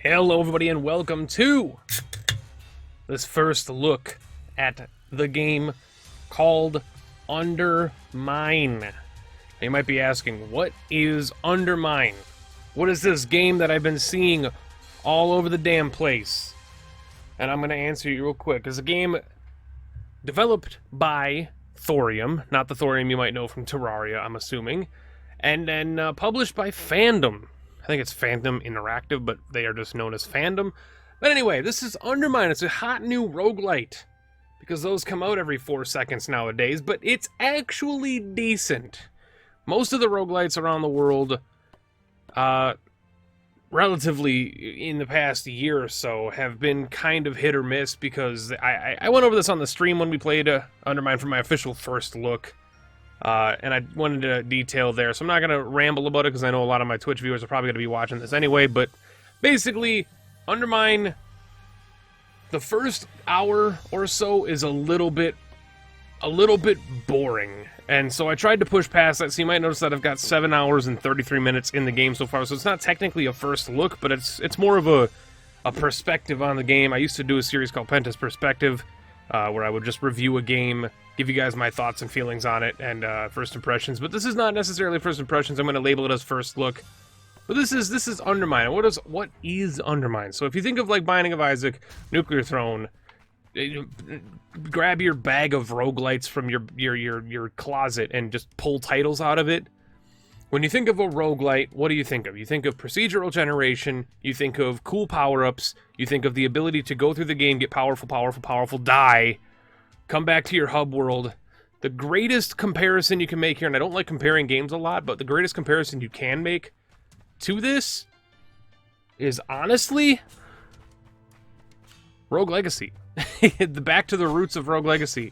Hello everybody and welcome to this first look at the game called UnderMine. You might be asking, what is UnderMine? What is this game that I've been seeing all over the damn place? And I'm going to answer you real quick. It's a game developed by Thorium, not the Thorium you might know from Terraria, I'm assuming, and then published by Fandom. I think it's Fandom Interactive, but they are just known as Fandom. But anyway, this is UnderMine. It's a hot new roguelite, because those come out every 4 seconds nowadays, but it's actually decent. Most of the roguelites around the world, relatively in the past year or so, have been kind of hit or miss, because I went over this on the stream when we played UnderMine for my official first look. And I wanted to detail there, so I'm not going to ramble about it because I know a lot of my Twitch viewers are probably going to be watching this anyway, but basically, UnderMine, the first hour or so is a little bit boring, and so I tried to push past that, so you might notice that I've got 7 hours and 33 minutes in the game so far, so it's not technically a first look, but it's more of a perspective on the game. I used to do a series called Penta's Perspective, where I would just review a game, give you guys my thoughts and feelings on it, and first impressions. But this is not necessarily first impressions. I'm going to label it as first look. But this is UnderMine. What is UnderMine? So if you think of like Binding of Isaac, Nuclear Throne, grab your bag of roguelites from your closet and just pull titles out of it. When you think of a roguelite, what do you think of? You think of procedural generation, you think of cool power-ups, you think of the ability to go through the game, get powerful, die, come back to your hub world. The greatest comparison you can make here, and I don't like comparing games a lot, but the greatest comparison you can make to this is honestly Rogue Legacy. Back to the roots of Rogue Legacy.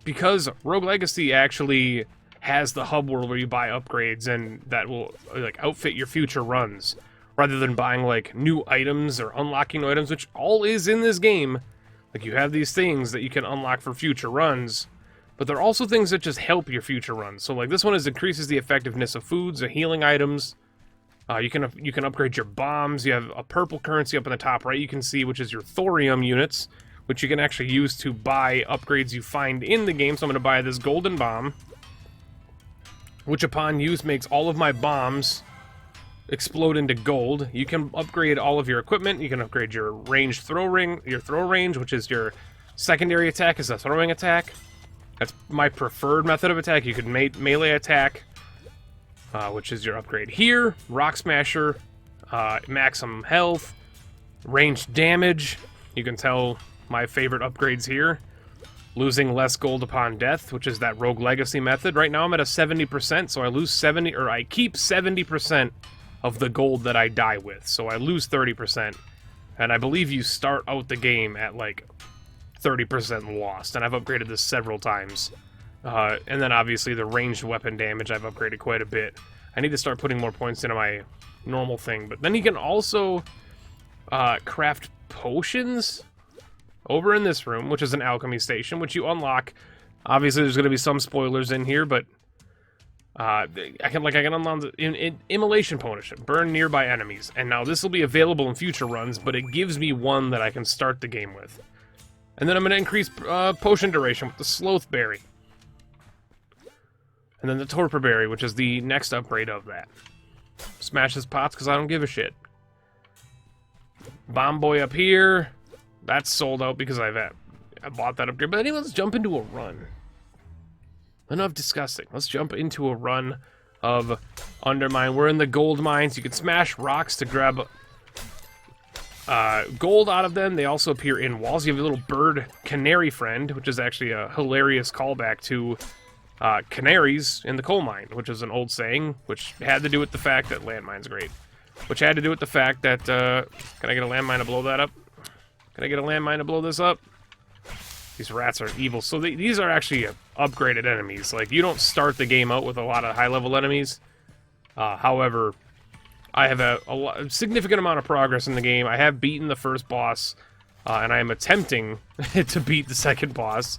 Because Rogue Legacy actually has the hub world where you buy upgrades and that will like outfit your future runs, rather than buying like new items or unlocking new items, which all is in this game. Like, you have these things that you can unlock for future runs, but there are also things that just help your future runs. So like this one increases the effectiveness of foods or healing items. You can upgrade your bombs. You have a purple currency up in the top right, you can see, which is your thorium units, which you can actually use to buy upgrades you find in the game. So I'm going to buy this golden bomb, which upon use makes all of my bombs explode into gold. You can upgrade all of your equipment. You can upgrade your ranged throw range, which is your secondary attack, is a throwing attack. That's my preferred method of attack. You can melee attack, which is your upgrade here. Rock Smasher, maximum health, ranged damage. You can tell my favorite upgrades here. Losing less gold upon death, which is that Rogue Legacy method. Right now I'm at a 70%, so I keep 70% of the gold that I die with. So I lose 30%. And I believe you start out the game at like 30% lost. And I've upgraded this several times. And then obviously the ranged weapon damage I've upgraded quite a bit. I need to start putting more points into my normal thing. But then you can also craft potions over in this room, which is an alchemy station, which you unlock. Obviously, there's going to be some spoilers in here, but I can unlock the immolation potion, burn nearby enemies, and now this will be available in future runs, but it gives me one that I can start the game with. And then I'm going to increase potion duration with the sloth berry, and then the torpor berry, which is the next upgrade of that. Smash his pots because I don't give a shit. Bomb boy up here. That's sold out because I bought that upgrade. But anyway, let's jump into a run. Enough discussing. Let's jump into a run of UnderMine. We're in the gold mines. You can smash rocks to grab gold out of them. They also appear in walls. You have a little bird canary friend, which is actually a hilarious callback to canaries in the coal mine, which is an old saying, which had to do with the fact that landmine's great. Which had to do with the fact that, can I get a landmine to blow that up? Can I get a landmine to blow this up? These rats are evil. So these are actually upgraded enemies. Like, you don't start the game out with a lot of high-level enemies. However, I have a significant amount of progress in the game. I have beaten the first boss, and I am attempting to beat the second boss.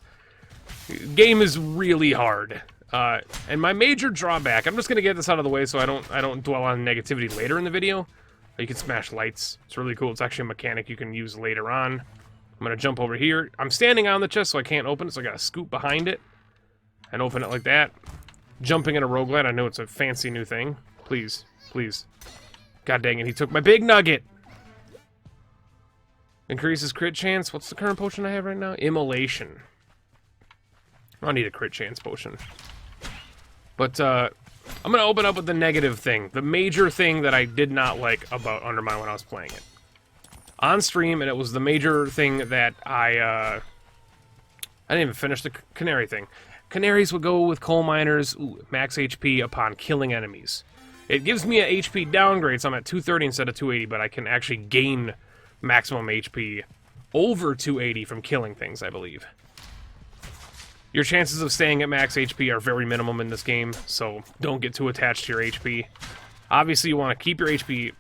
Game is really hard. And my major drawback, I'm just going to get this out of the way so I don't dwell on negativity later in the video. You can smash lights. It's really cool. It's actually a mechanic you can use later on. I'm going to jump over here. I'm standing on the chest, so I can't open it, so I got to scoot behind it and open it like that. Jumping in a roguelite, I know it's a fancy new thing. Please, please. God dang it, he took my big nugget! Increases crit chance. What's the current potion I have right now? Immolation. I don't need a crit chance potion. But, I'm gonna open up with the negative thing. The major thing that I did not like about UnderMine when I was playing it. On stream, and it was the major thing that I didn't even finish the canary thing. Canaries would go with coal miners, max HP upon killing enemies. It gives me a HP downgrade, so I'm at 230 instead of 280, but I can actually gain maximum HP over 280 from killing things, I believe. Your chances of staying at max HP are very minimum in this game, so don't get too attached to your HP. Obviously, you want to keep your HP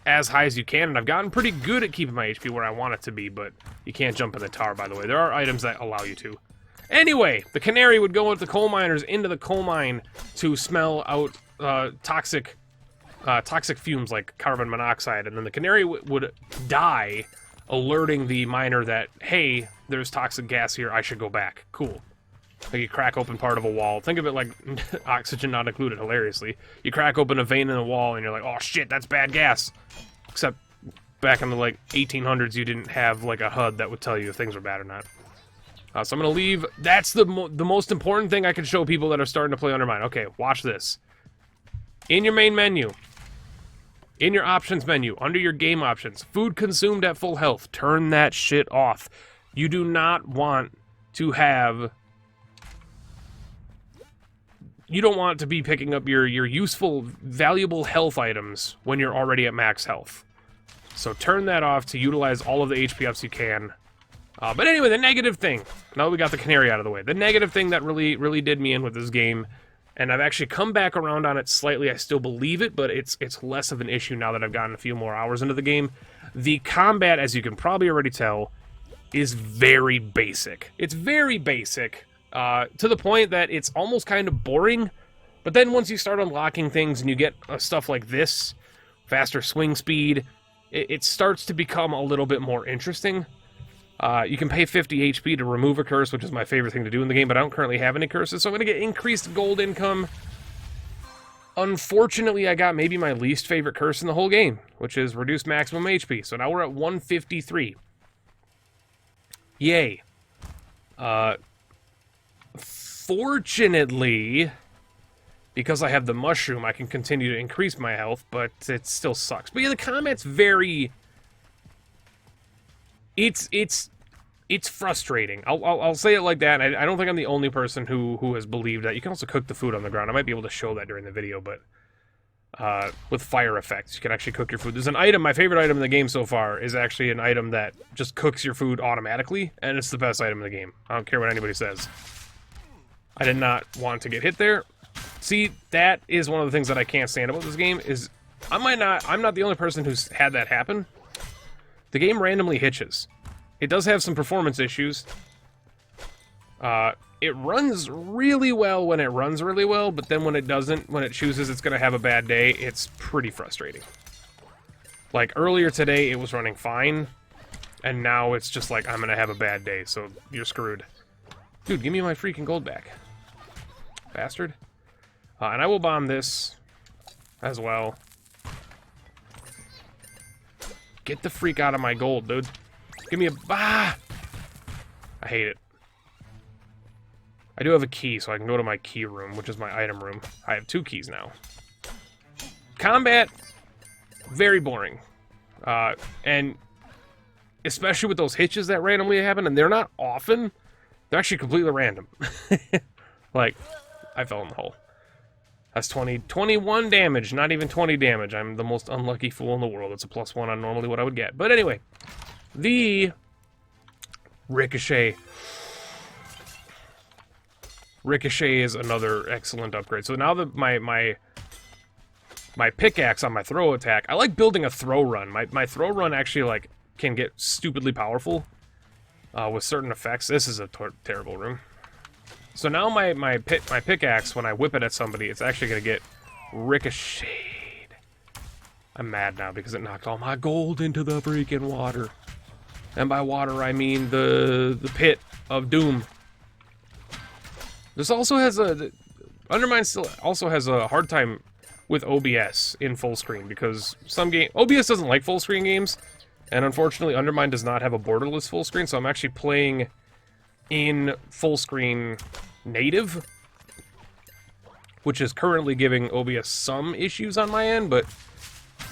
as high as you can, and I've gotten pretty good at keeping my HP where I want it to be, but you can't jump in the tower, by the way. There are items that allow you to. Anyway, the canary would go with the coal miners into the coal mine to smell out toxic fumes like carbon monoxide, and then the canary would die, alerting the miner that, hey, there's toxic gas here, I should go back. Cool. Like you crack open part of a wall. Think of it like oxygen not included, hilariously. You crack open a vein in the wall and you're like, oh shit, that's bad gas. Except back in the like 1800s, you didn't have like a HUD that would tell you if things were bad or not. So I'm gonna leave. That's the most important thing I can show people that are starting to play UnderMine. Okay, watch this. In your main menu, in your options menu, under your game options, food consumed at full health, turn that shit off. You do not want to have... You don't want to be picking up your useful, valuable health items when you're already at max health. So turn that off to utilize all of the HP ups you can. But anyway, the negative thing. Now that we got the canary out of the way. The negative thing that really did me in with this game, and I've actually come back around on it slightly. I still believe it, but it's less of an issue now that I've gotten a few more hours into the game. The combat, as you can probably already tell, is very basic. It's very basic. To the point that it's almost kind of boring, but then once you start unlocking things and you get stuff like this, faster swing speed, it starts to become a little bit more interesting. You can pay 50 HP to remove a curse, which is my favorite thing to do in the game, but I don't currently have any curses, so I'm going to get increased gold income. Unfortunately, I got maybe my least favorite curse in the whole game, which is reduced maximum HP, so now we're at 153. Yay. Fortunately, because I have the mushroom, I can continue to increase my health, but it still sucks. But yeah, the combat's very... It's frustrating. I'll say it like that. I don't think I'm the only person who has believed that. You can also cook the food on the ground. I might be able to show that during the video, but... with fire effects, you can actually cook your food. There's an item, my favorite item in the game so far, is actually an item that just cooks your food automatically, and it's the best item in the game. I don't care what anybody says. I did not want to get hit there. See, that is one of the things that I can't stand about this game, is I'm not the only person who's had that happen. The game randomly hitches. It does have some performance issues. It runs really well when it runs really well, but then when it doesn't, when it chooses it's going to have a bad day, it's pretty frustrating. Like, earlier today, it was running fine, and now it's just like, I'm going to have a bad day, so you're screwed. Dude, give me my freaking gold back. Bastard. And I will bomb this as well. Get the freak out of my gold, dude. Give me a... Ah! I hate it. I do have a key, so I can go to my key room, which is my item room. I have 2 keys now. Combat, very boring. And especially with those hitches that randomly happen, and they're not often, they're actually completely random. Like, I fell in the hole. That's 21 damage, not even 20 damage. I'm the most unlucky fool in the world. It's a +1 on normally what I would get. But anyway, the Ricochet. Ricochet is another excellent upgrade. So now that my pickaxe on my throw attack, I like building a throw run. My throw run actually like can get stupidly powerful with certain effects. This is a terrible room. So now my pickaxe, when I whip it at somebody, it's actually going to get ricocheted. I'm mad now because it knocked all my gold into the freaking water. And by water, I mean the pit of doom. This also has a... UnderMine still also has a hard time with OBS in full screen because some game... OBS doesn't like full screen games, and unfortunately UnderMine does not have a borderless full screen, so I'm actually playing in full screen native, which is currently giving OBS some issues on my end, but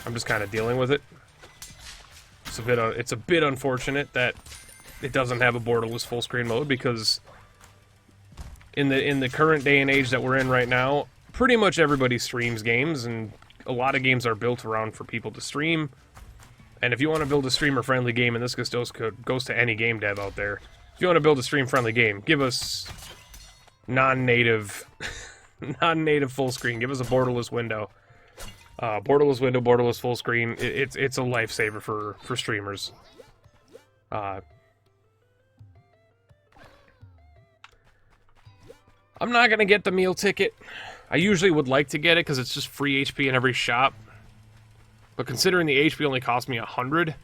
I'm just kind of dealing with it. It's a bit unfortunate that it doesn't have a borderless full screen mode because in the current day and age that we're in right now, pretty much everybody streams games, and a lot of games are built around for people to stream. And if you want to build a streamer-friendly game, and this goes to any game dev out there, if you want to build a stream-friendly game, give us non-native full screen. Give us a borderless window. Borderless full screen. It's a lifesaver for streamers. I'm not gonna get the meal ticket. I usually would like to get it because it's just free HP in every shop. But considering the HP only cost me 100,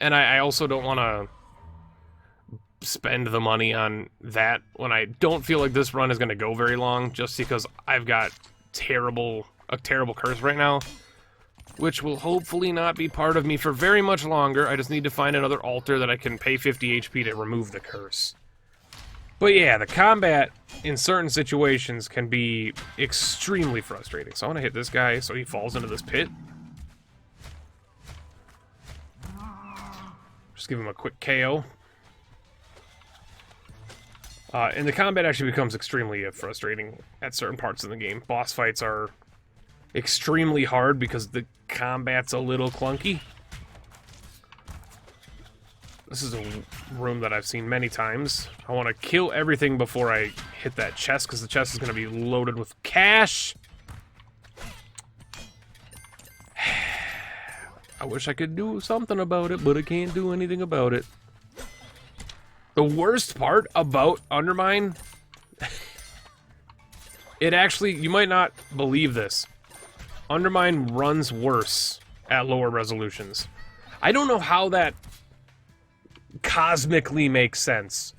and I also don't want to spend the money on that when I don't feel like this run is going to go very long, just because I've got a terrible curse right now, which will hopefully not be part of me for very much longer. I just need to find another altar that I can pay 50 HP to remove the curse. But yeah, the combat in certain situations can be extremely frustrating. So I want to hit this guy so he falls into this pit. Just give him a quick KO. And the combat actually becomes extremely frustrating at certain parts of the game. Boss fights are extremely hard because the combat's a little clunky. This is a room that I've seen many times. I want to kill everything before I hit that chest, because the chest is going to be loaded with cash. I wish I could do something about it, but I can't do anything about it. The worst part about UnderMine, it actually, you might not believe this, UnderMine runs worse at lower resolutions. I don't know how that cosmically makes sense.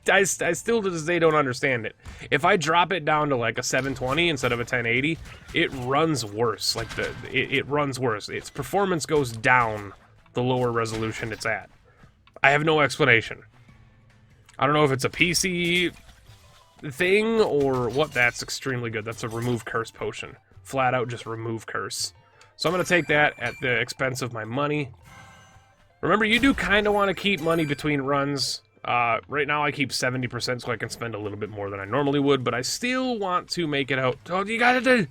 I still to this day don't understand it. If I drop it down to like a 720 instead of a 1080, it runs worse. Like it runs worse. Its performance goes down the lower resolution it's at. I have no explanation. I don't know if it's a PC thing or what. That's extremely good. That's a remove curse potion. Flat out just remove curse. So I'm going to take that at the expense of my money. Remember, you do kind of want to keep money between runs. Right now I keep 70% so I can spend a little bit more than I normally would, but I still want to make it out. Oh, you gotta do...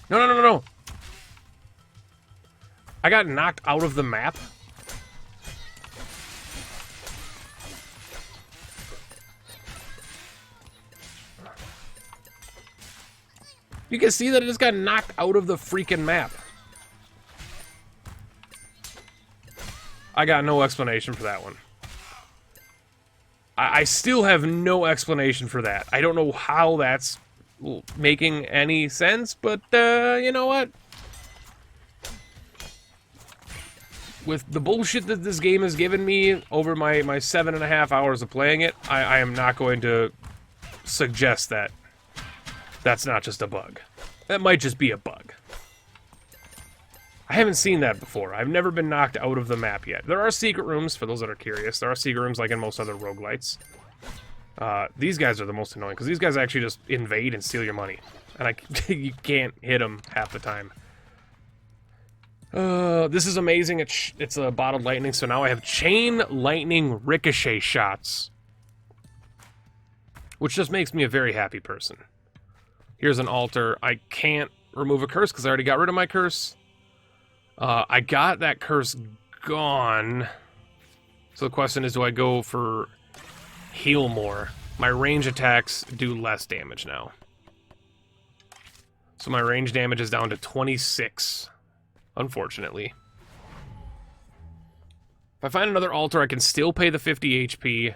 No. I got knocked out of the map. You can see that it just got knocked out of the freaking map. I got no explanation for that one. I still have no explanation for that. I don't know how that's making any sense, but you know what? With the bullshit that this game has given me over my 7.5 hours of playing it, I am not going to suggest that that's not just a bug. That might just be a bug. I haven't seen that before. I've never been knocked out of the map yet. There are secret rooms, for those that are curious. There are secret rooms like in most other roguelites. These guys are the most annoying, because these guys actually just invade and steal your money. And you can't hit them half the time. This is amazing. It's a bottled lightning, so now I have chain lightning ricochet shots. Which just makes me a very happy person. Here's an altar. I can't remove a curse, because I already got rid of my curse. I got that curse gone. So the question is, do I go for heal more? My range attacks do less damage now. So my range damage is down to 26, unfortunately. If I find another altar, I can still pay the 50 HP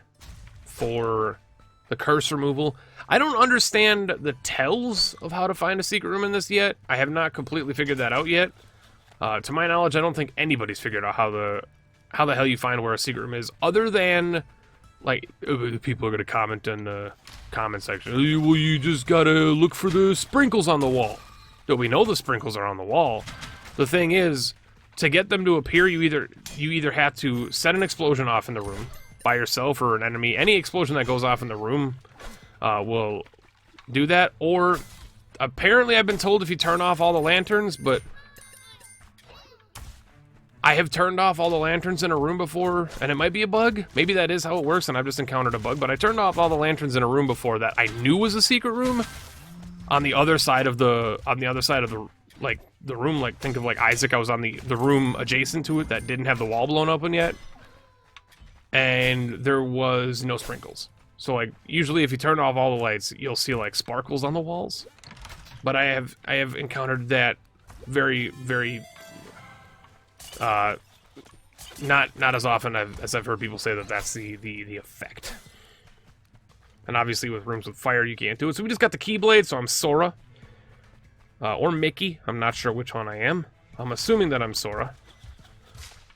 for the curse removal. I don't understand the tells of how to find a secret room in this yet. I have not completely figured that out yet. To my knowledge, I don't think anybody's figured out how the hell you find where a secret room is, other than, like, people are going to comment in the comment section, well, you just gotta look for the sprinkles on the wall. No, we know the sprinkles are on the wall. The thing is, to get them to appear, you either have to set an explosion off in the room by yourself or an enemy. Any explosion that goes off in the room will do that, or apparently I've been told if you turn off all the lanterns, but I have turned off all the lanterns in a room before, and it might be a bug. Maybe that is how it works, and I've just encountered a bug, but I turned off all the lanterns in a room before that I knew was a secret room on the other side of the, like, the room, like, think of, like, Isaac. I was on the room adjacent to it that didn't have the wall blown open yet, and there was no sprinkles. So, like, usually if you turn off all the lights, you'll see, like, sparkles on the walls. But I have encountered that very, very, not as often as I've heard people say that that's the effect. And obviously with rooms with fire, you can't do it. So we just got the Keyblade, so I'm Sora. Or Mickey. I'm not sure which one I am. I'm assuming that I'm Sora.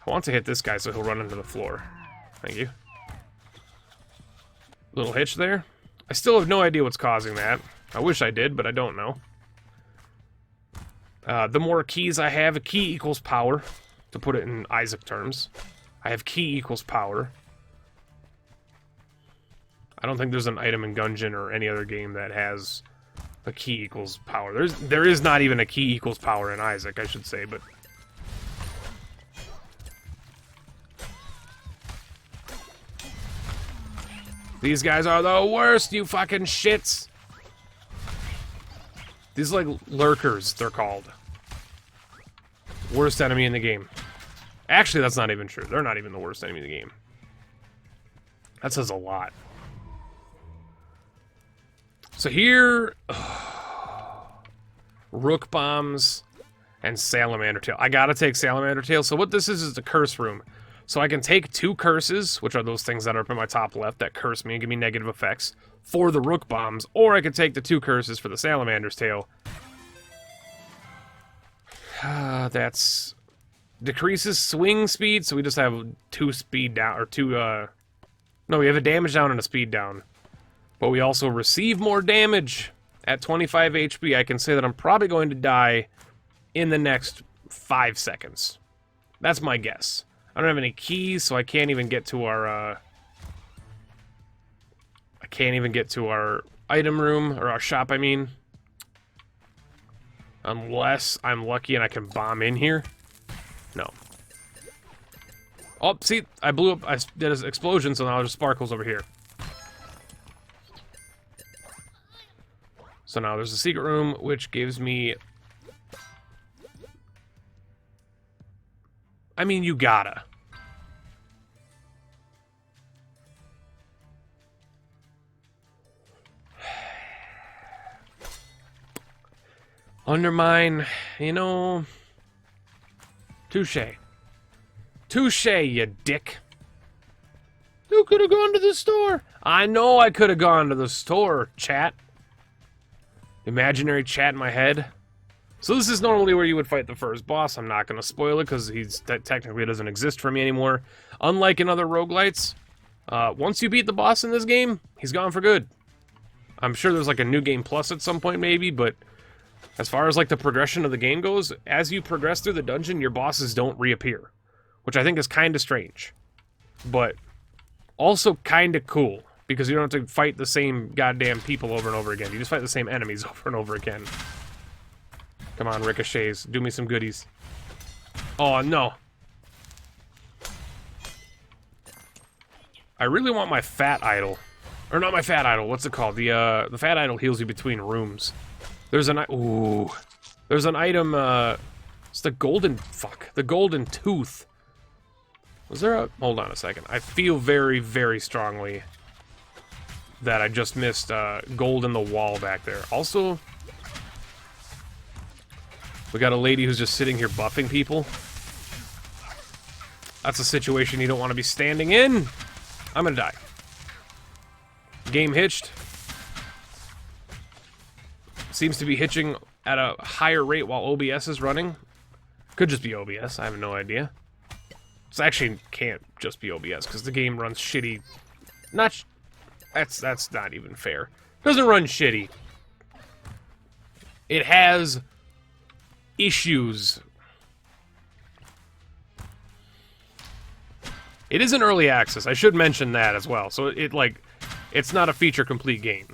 I want to hit this guy so he'll run into the floor. Thank you. Little hitch there. I still have no idea what's causing that. I wish I did, but I don't know. The more keys I have, a key equals power. To put it in Isaac terms. I have key equals power. I don't think there's an item in Gungeon or any other game that has a key equals power. There is not even a key equals power in Isaac, I should say, but... These guys are the worst, you fucking shits! These are like lurkers, they're called. Worst enemy in the game. Actually, that's not even true. They're not even the worst enemy in the game. That says a lot. So here... Rook Bombs and Salamander Tail. I gotta take Salamander Tail. So what this is the curse room. So I can take 2 curses, which are those things that are up in my top left that curse me and give me negative effects, for the Rook Bombs, or I could take the 2 curses for the Salamander's Tail. That's... decreases swing speed, so we just have 2 speed down, or 2, no, we have a damage down and a speed down. But we also receive more damage. At 25 HP, I can say that I'm probably going to die in the next 5 seconds. That's my guess. I don't have any keys, so I can't even get to our, I can't even get to our item room, or our shop, I mean. Unless I'm lucky and I can bomb in here. No. Oh, see, I blew up, I did an explosion, so now there's sparkles over here. So now there's a secret room, which gives me... I mean, you gotta. UnderMine, you know... Touche. Touche, you dick. You could have gone to the store. I know I could have gone to the store, chat. Imaginary chat in my head. So this is normally where you would fight the first boss. I'm not going to spoil it because technically doesn't exist for me anymore. Unlike in other roguelites, once you beat the boss in this game, he's gone for good. I'm sure there's like a new game plus at some point maybe, but as far as like the progression of the game goes, as you progress through the dungeon, your bosses don't reappear, which I think is kind of strange, but also kind of cool. Because you don't have to fight the same goddamn people over and over again. You just fight the same enemies over and over again. Come on, ricochets. Do me some goodies. Oh, no. I really want my fat idol. Or not my fat idol. What's it called? The fat idol heals you between rooms. There's an... Ooh. There's an item, it's the golden... Fuck. The golden tooth. Was there a... Hold on a second. I feel very, very strongly... that I just missed gold in the wall back there. Also, we got a lady who's just sitting here buffing people. That's a situation you don't want to be standing in. I'm gonna die. Game hitched. Seems to be hitching at a higher rate while OBS is running. Could just be OBS, I have no idea. It actually can't just be OBS, because the game runs shitty. That's not even fair. It doesn't run shitty. It has issues. It is in early access, I should mention that as well. So it's not a feature complete game.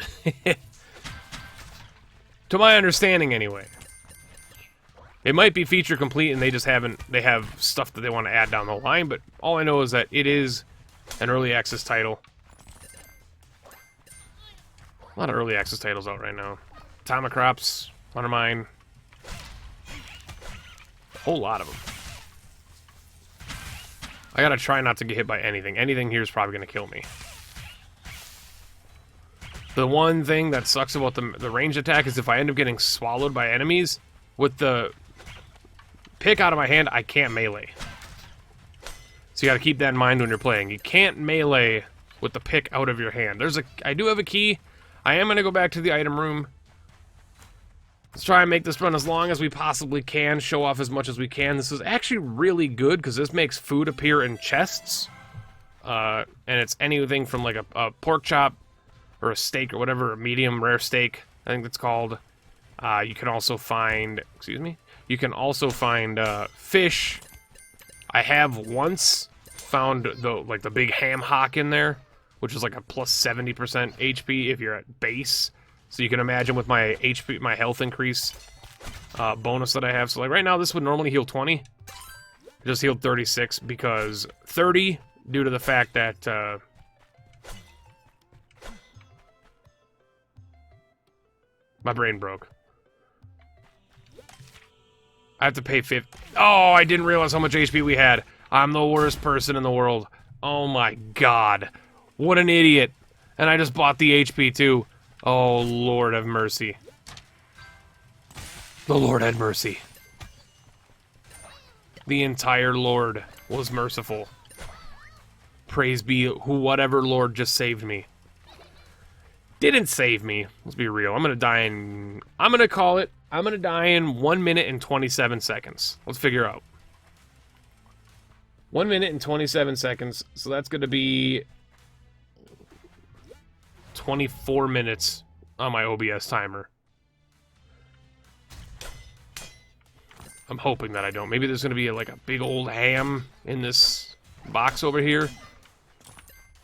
To my understanding, anyway. It might be feature complete and they just they have stuff that they want to add down the line, but all I know is that it is an early access title. A lot of early access titles out right now. Atomic Crops, UnderMine. A whole lot of them. I gotta try not to get hit by anything. Anything here is probably gonna kill me. The one thing that sucks about the range attack is if I end up getting swallowed by enemies, with the pick out of my hand, I can't melee. So you gotta keep that in mind when you're playing. You can't melee with the pick out of your hand. I do have a key. I am gonna go back to the item room. Let's try and make this run as long as we possibly can, show off as much as we can. This is actually really good, because this makes food appear in chests. And it's anything from like a pork chop, or a steak, or whatever, a medium rare steak, I think that's called. You can also find, you can also find fish. I have once found the big ham hock in there, which is like a plus 70% HP if you're at base. So you can imagine with my HP, my health increase bonus that I have. So like right now, this would normally heal 20. I just healed 36 because 30 due to the fact that my brain broke. I have to pay 50. Oh, I didn't realize how much HP we had. I'm the worst person in the world. Oh my god. What an idiot. And I just bought the HP too. Oh, Lord have mercy. The Lord had mercy. The entire Lord was merciful. Praise be whatever Lord just saved me. Didn't save me. Let's be real. I'm gonna die in... I'm gonna call it. I'm gonna die in 1 minute and 27 seconds. Let's figure out. 1 minute and 27 seconds. So that's gonna be 24 minutes on my OBS timer. I'm hoping that I don't. Maybe there's gonna be like a big old ham in this box over here.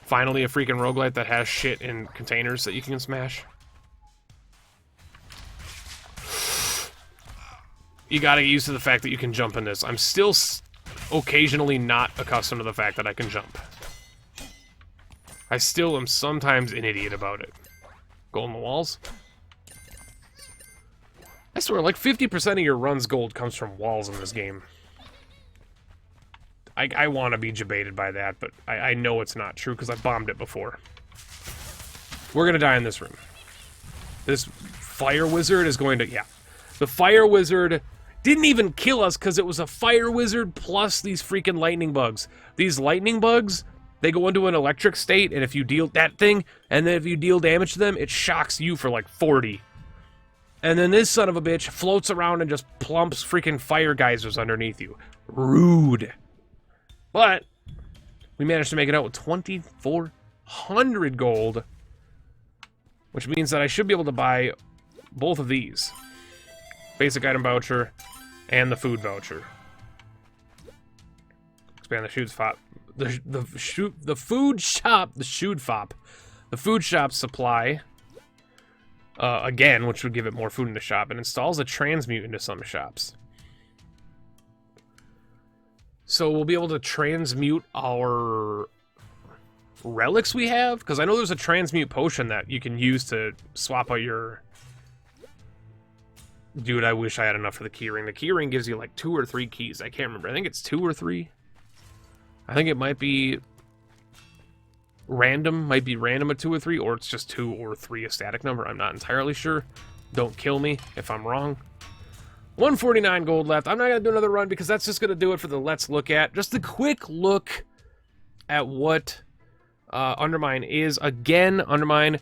Finally, a freaking roguelite that has shit in containers that you can smash. You gotta get used to the fact that you can jump in this. I'm still occasionally not accustomed to the fact that I can jump. I still am sometimes an idiot about it. Gold in the walls? I swear, like 50% of your run's gold comes from walls in this game. I want to be debated by that, but I know it's not true because I bombed it before. We're going to die in this room. This fire wizard is going to... Yeah. The fire wizard didn't even kill us because it was a fire wizard plus these freaking lightning bugs. These lightning bugs, they go into an electric state, and if you deal that thing, and then if you deal damage to them, it shocks you for like 40. And then this son of a bitch floats around and just plumps freaking fire geysers underneath you. Rude. But we managed to make it out with 2,400 gold, which means that I should be able to buy both of these. Basic item voucher and the food voucher. Expand the shoot fop. The food shop, the shoot fop. The food shop supply, again, which would give it more food in the shop, and installs a transmute into some shops. So we'll be able to transmute our relics we have, because I know there's a transmute potion that you can use to swap out your... Dude, I wish I had enough for the keyring. The keyring gives you like 2 or 3 keys. I can't remember. I think it's 2 or 3. I think it might be random. Might be random at 2 or 3, or it's just 2 or 3 a static number. I'm not entirely sure. Don't kill me if I'm wrong. 149 gold left. I'm not going to do another run because that's just going to do it for the let's look at. Just a quick look at what UnderMine is, again, UnderMine,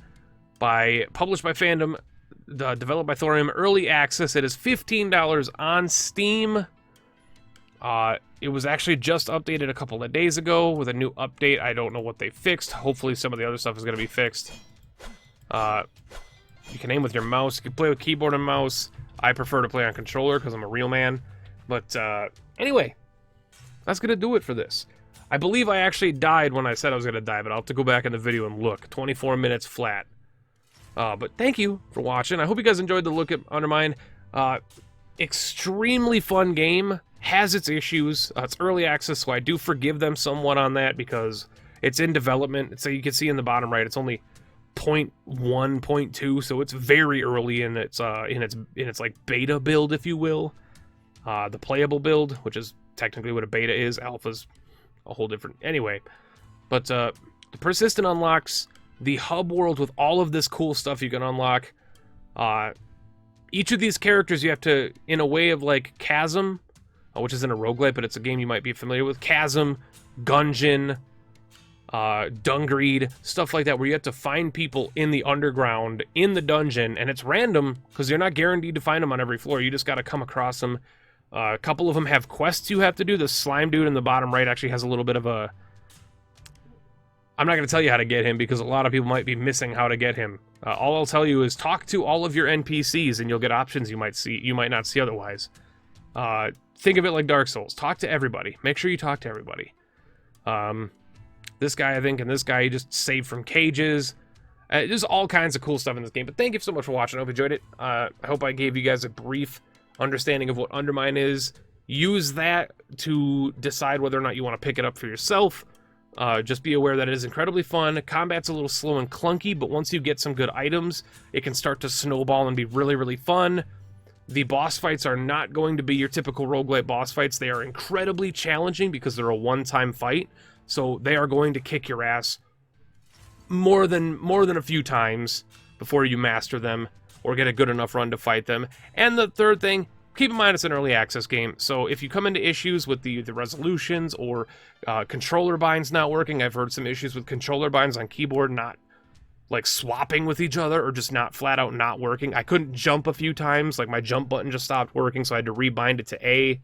published by Fandom, developed by Thorium, early access. It is $15 on Steam. It was actually just updated a couple of days ago with a new update. I don't know what they fixed. Hopefully some of the other stuff is going to be fixed. You can aim with your mouse. You can play with keyboard and mouse. I prefer to play on controller because I'm a real man. But anyway, that's going to do it for this. I believe I actually died when I said I was going to die, but I'll have to go back in the video and look. 24 minutes flat. But thank you for watching. I hope you guys enjoyed the look at UnderMine. Extremely fun game. Has its issues. It's early access, so I do forgive them somewhat on that because it's in development. So you can see in the bottom right, it's only 0.1, 0.2, so it's very early in its like beta build, if you will. The playable build, which is technically what a beta is. Alpha's a whole different. Anyway, but the persistent unlocks, the hub world with all of this cool stuff you can unlock. Each of these characters you have to, in a way of like Chasm, which isn't a roguelite, but it's a game you might be familiar with. Chasm, Gungeon, Dungreed, stuff like that, where you have to find people in the underground, in the dungeon, and it's random, because you're not guaranteed to find them on every floor. You just got to come across them. A couple of them have quests you have to do. The slime dude in the bottom right actually has a little bit of a... I'm not going to tell you how to get him, because a lot of people might be missing how to get him. All I'll tell you is talk to all of your NPCs, and you'll get options you might not see otherwise. Think of it like Dark Souls. Talk to everybody. Make sure you talk to everybody. This guy, I think, and this guy, you just save from cages. There's all kinds of cool stuff in this game. But thank you so much for watching. I hope you enjoyed it. I hope I gave you guys a brief understanding of what UnderMine is. Use that to decide whether or not you want to pick it up for yourself. Just be aware that it is incredibly fun. Combat's a little slow and clunky, but once you get some good items, it can start to snowball and be really, really fun. The boss fights are not going to be your typical roguelite boss fights. They are incredibly challenging because they're a one-time fight. So they are going to kick your ass more than a few times before you master them or get a good enough run to fight them. And the third thing, keep in mind it's an early access game. So if you come into issues with the resolutions or controller binds not working, I've heard some issues with controller binds on keyboard not like swapping with each other or just not flat out not working. I couldn't jump a few times, like my jump button just stopped working, so I had to rebind it to A.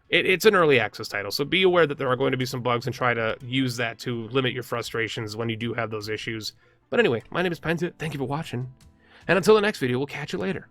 It's an early access title, so be aware that there are going to be some bugs and try to use that to limit your frustrations when you do have those issues. But anyway, my name is Peasant. Thank you for watching, and until the next video, we'll catch you later.